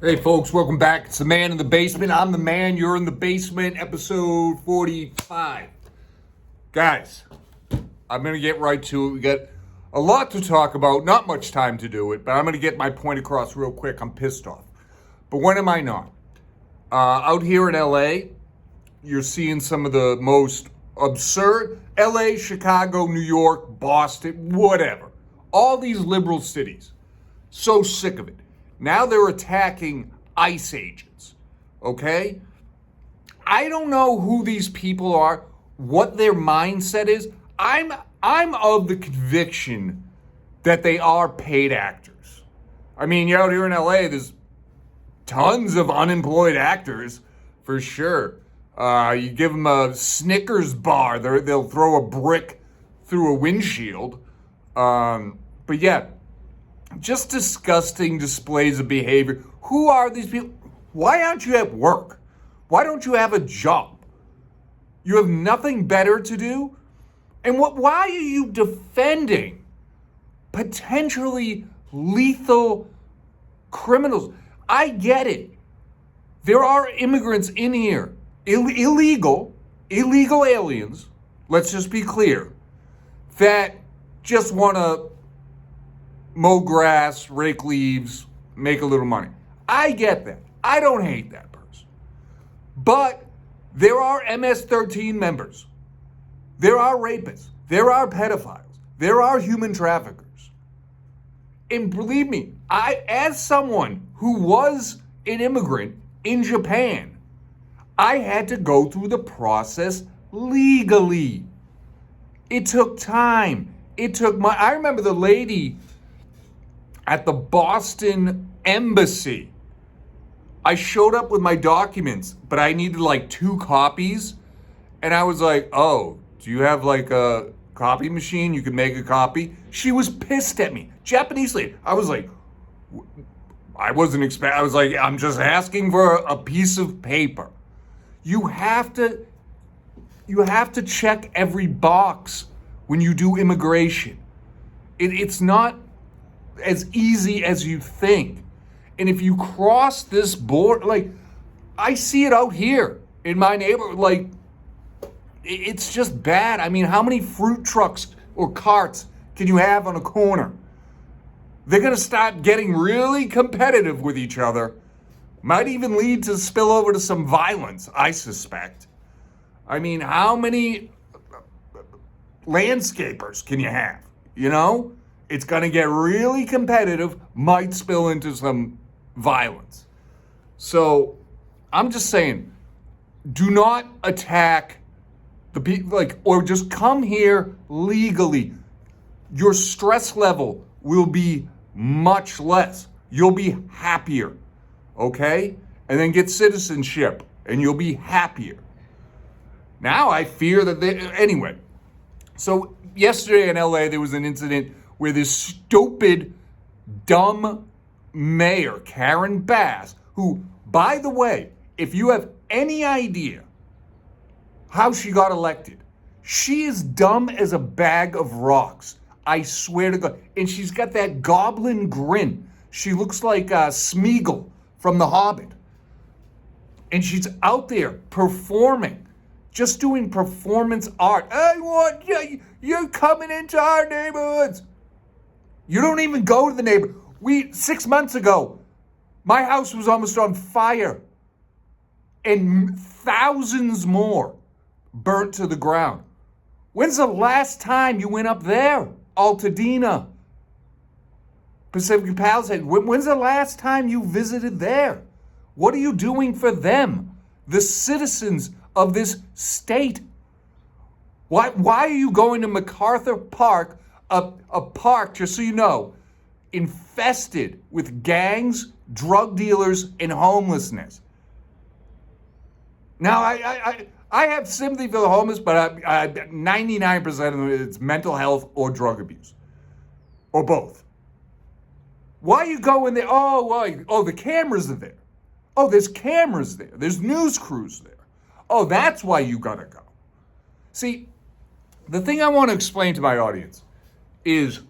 Hey folks, welcome back. It's the man in the basement. I'm the man, you're in the basement, episode 45. Guys, I'm going to get right to it. We got a lot to talk about, not much time to do it, but I'm going to get my point across real quick. I'm pissed off. But when am I not? Out here in LA, you're seeing some of the most absurd, LA, Chicago, New York, Boston, whatever. All these liberal cities. So sick of it. Now they're attacking ICE agents, okay? I don't know who these people are, what their mindset is. I'm of the conviction that they are paid actors. I mean, you're out here in LA, there's tons of unemployed actors, for sure. You give them a Snickers bar, they'll throw a brick through a windshield. But yeah, just disgusting displays of behavior. Who are these people? Why aren't you at work? Why don't you have a job? You have nothing better to do? And why are you defending potentially lethal criminals? I get it. There are immigrants in here, illegal aliens, let's just be clear, that just want to mow grass, rake leaves, make a little money. I get that. I don't hate that person. But there are MS-13 members. There are rapists. There are pedophiles. There are human traffickers. And believe me, as someone who was an immigrant in Japan, I had to go through the process legally. It took time. I remember the lady at the Boston Embassy. I showed up with my documents, but I needed like 2 copies. And I was like, oh, do you have like a copy machine? You can make a copy? She was pissed at me. Japanese lady. I was like, I was like, I'm just asking for a piece of paper. You have to check every box when you do immigration. It's not as easy as you think. And if you cross this border, like, I see it out here in my neighborhood, like, it's just bad. I mean, how many fruit trucks or carts can you have on a corner? They're going to start getting really competitive with each other. Might even lead to spill over to some violence, I suspect. I mean, how many landscapers can you have? You know? It's going to get really competitive, might spill into some violence. So I'm just saying, do not attack the people, or just come here legally. Your stress level will be much less. You'll be happier, okay? And then get citizenship, and you'll be happier. Now I fear that anyway. So yesterday in LA, there was an incident where this stupid, dumb mayor, Karen Bass, who, by the way, if you have any idea how she got elected, she is dumb as a bag of rocks. I swear to God. And she's got that goblin grin. She looks like Smeagol from The Hobbit. And she's out there performing, just doing performance art. You're coming into our neighborhoods. You don't even go to the neighborhood. 6 months ago, my house was almost on fire. And thousands more burnt to the ground. When's the last time you went up there? Altadena, Pacific Palisades. When's the last time you visited there? What are you doing for them, the citizens of this state? Why are you going to MacArthur Park, a park, just so you know, infested with gangs, drug dealers, and homelessness? Now, I have sympathy for the homeless, but 99% of them, it's mental health or drug abuse. Or both. Why are you going there? Oh, the cameras are there. Oh, there's cameras there. There's news crews there. Oh, that's why you gotta go. See, the thing I want to explain to my audience is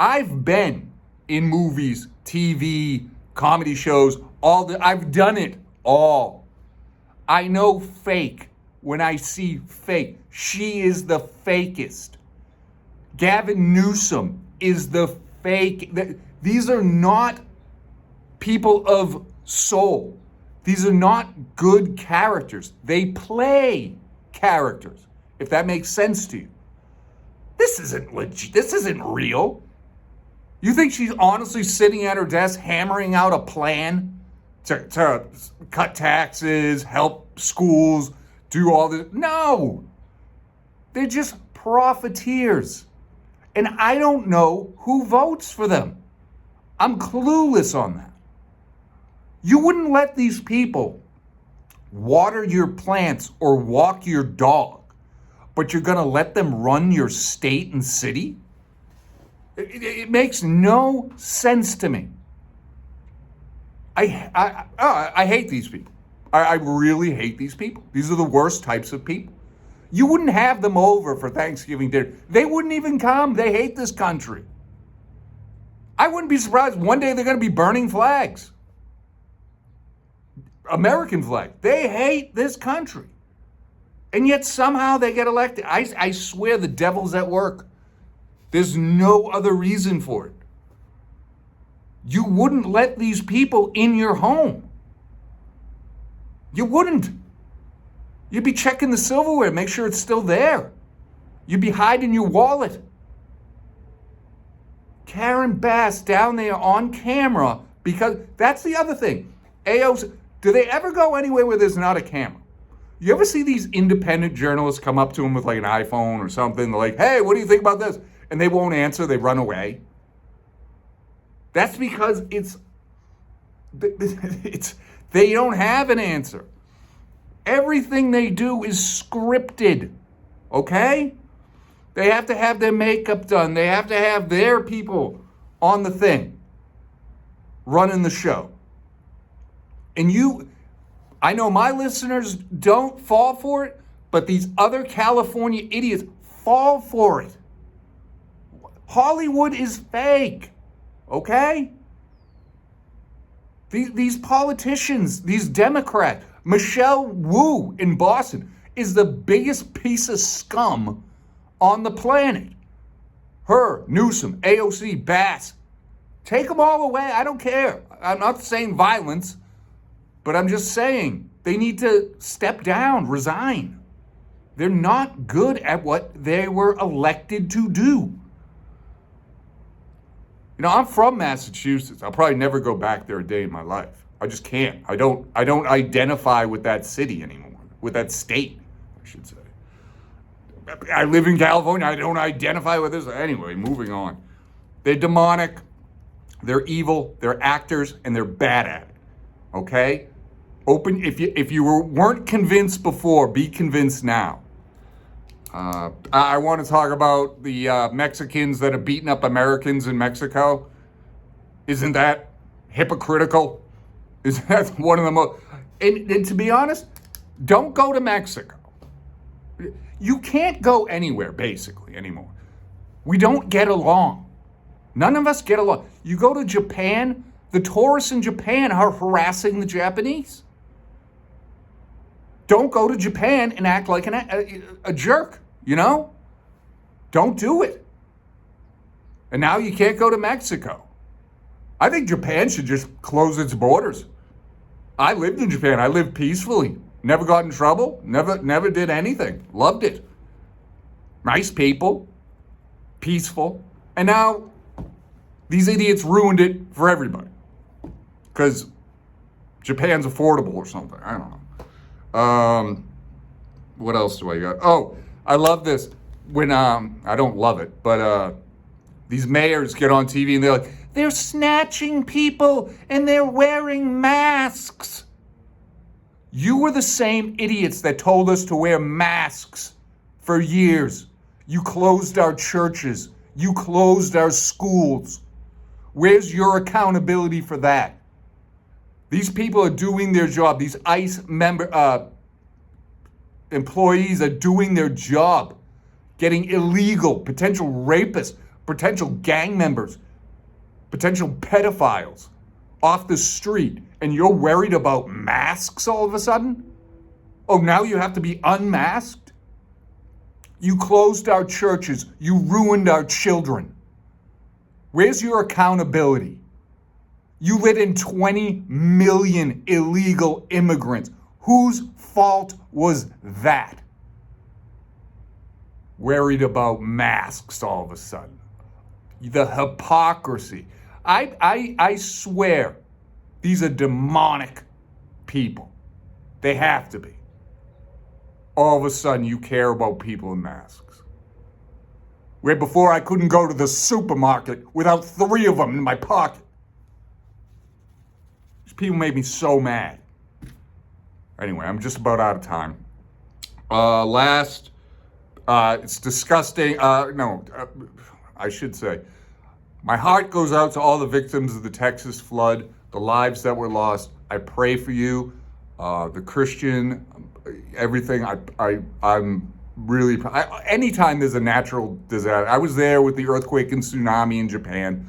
I've been in movies, TV, comedy shows, I've done it all. I know fake when I see fake. She is the fakest. Gavin Newsom is the fake. These are not people of soul. These are not good characters. They play characters, if that makes sense to you. This isn't legit. This isn't real. You think she's honestly sitting at her desk hammering out a plan to cut taxes, help schools, do all this? No. They're just profiteers. And I don't know who votes for them. I'm clueless on that. You wouldn't let these people water your plants or walk your dog, but you're going to let them run your state and city? It makes no sense to me. I hate these people. I really hate these people. These are the worst types of people. You wouldn't have them over for Thanksgiving dinner. They wouldn't even come. They hate this country. I wouldn't be surprised one day they're going to be burning flags. American flag. They hate this country. And yet somehow they get elected. I swear the devil's at work. There's no other reason for it. You wouldn't let these people in your home. You wouldn't. You'd be checking the silverware, make sure it's still there. You'd be hiding your wallet. Karen Bass down there on camera, because that's the other thing. AOC, do they ever go anywhere where there's not a camera? You ever see these independent journalists come up to them with like an iPhone or something? They're like, hey, what do you think about this? And they won't answer, they run away. That's because they don't have an answer. Everything they do is scripted, okay? They have to have their makeup done. They have to have their people on the thing, running the show. And I know my listeners don't fall for it, but these other California idiots fall for it. Hollywood is fake, okay? These politicians, these Democrats, Michelle Wu in Boston is the biggest piece of scum on the planet. Her, Newsom, AOC, Bass. Take them all away. I don't care. I'm not saying violence, but I'm just saying they need to step down, resign. They're not good at what they were elected to do. You know, I'm from Massachusetts. I'll probably never go back there a day in my life. I just can't. I don't identify with that city anymore, with that state, I should say. I live in California. I don't identify with this. Anyway, moving on. They're demonic. They're evil. They're actors, and they're bad at it. Okay? If you weren't convinced before, be convinced now. I want to talk about the Mexicans that are beating up Americans in Mexico. Isn't that hypocritical? Is that one of the most... And to be honest, don't go to Mexico. You can't go anywhere, basically, anymore. We don't get along. None of us get along. You go to Japan, the tourists in Japan are harassing the Japanese. Don't go to Japan and act like a jerk, you know? Don't do it. And now you can't go to Mexico. I think Japan should just close its borders. I lived in Japan. I lived peacefully. Never got in trouble. Never did anything. Loved it. Nice people. Peaceful. And now these idiots ruined it for everybody. Because Japan's affordable or something. I don't know. What else do I got? Oh, I love this. When, I don't love it, but these mayors get on TV and they're like, they're snatching people and they're wearing masks. You were the same idiots that told us to wear masks for years. You closed our churches. You closed our schools. Where's your accountability for that? These people are doing their job. These ICE employees are doing their job, getting illegal, potential rapists, potential gang members, potential pedophiles off the street, and you're worried about masks all of a sudden? Oh, now you have to be unmasked? You closed our churches. You ruined our children. Where's your accountability? You let in 20 million illegal immigrants. Whose fault was that? Worried about masks all of a sudden. The hypocrisy. I swear, these are demonic people. They have to be. All of a sudden, you care about people in masks. Where before I couldn't go to the supermarket without 3 of them in my pocket. These people made me so mad. Anyway, I'm just about out of time. It's disgusting. I should say, my heart goes out to all the victims of the Texas flood, the lives that were lost. I pray for you, the Christian, everything. I'm really, anytime there's a natural disaster, I was there with the earthquake and tsunami in Japan.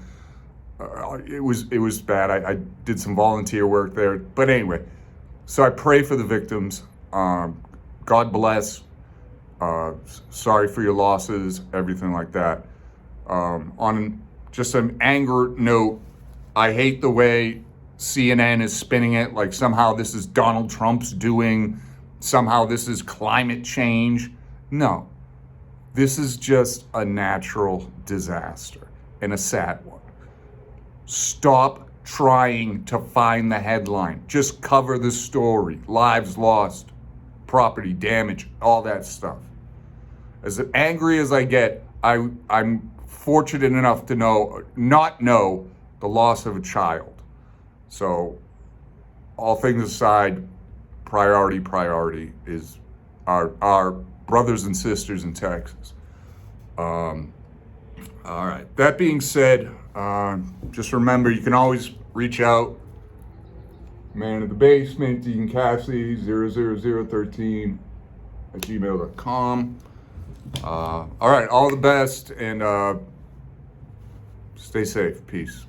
It was bad. I did some volunteer work there. But anyway, so I pray for the victims. God bless. Sorry for your losses, everything like that. On just an anger note, I hate the way CNN is spinning it like somehow this is Donald Trump's doing, somehow this is climate change. No, this is just a natural disaster and a sad one. Stop trying to find the headline. Just cover the story. Lives lost, property damage, all that stuff. As angry as I get, I'm fortunate enough to not know the loss of a child. So, all things aside, priority is our brothers and sisters in Texas. All right. That being said, just remember you can always reach out. Man in the Basement, Dean Cassie, 00013 at gmail.com. All right, all the best, and stay safe. Peace.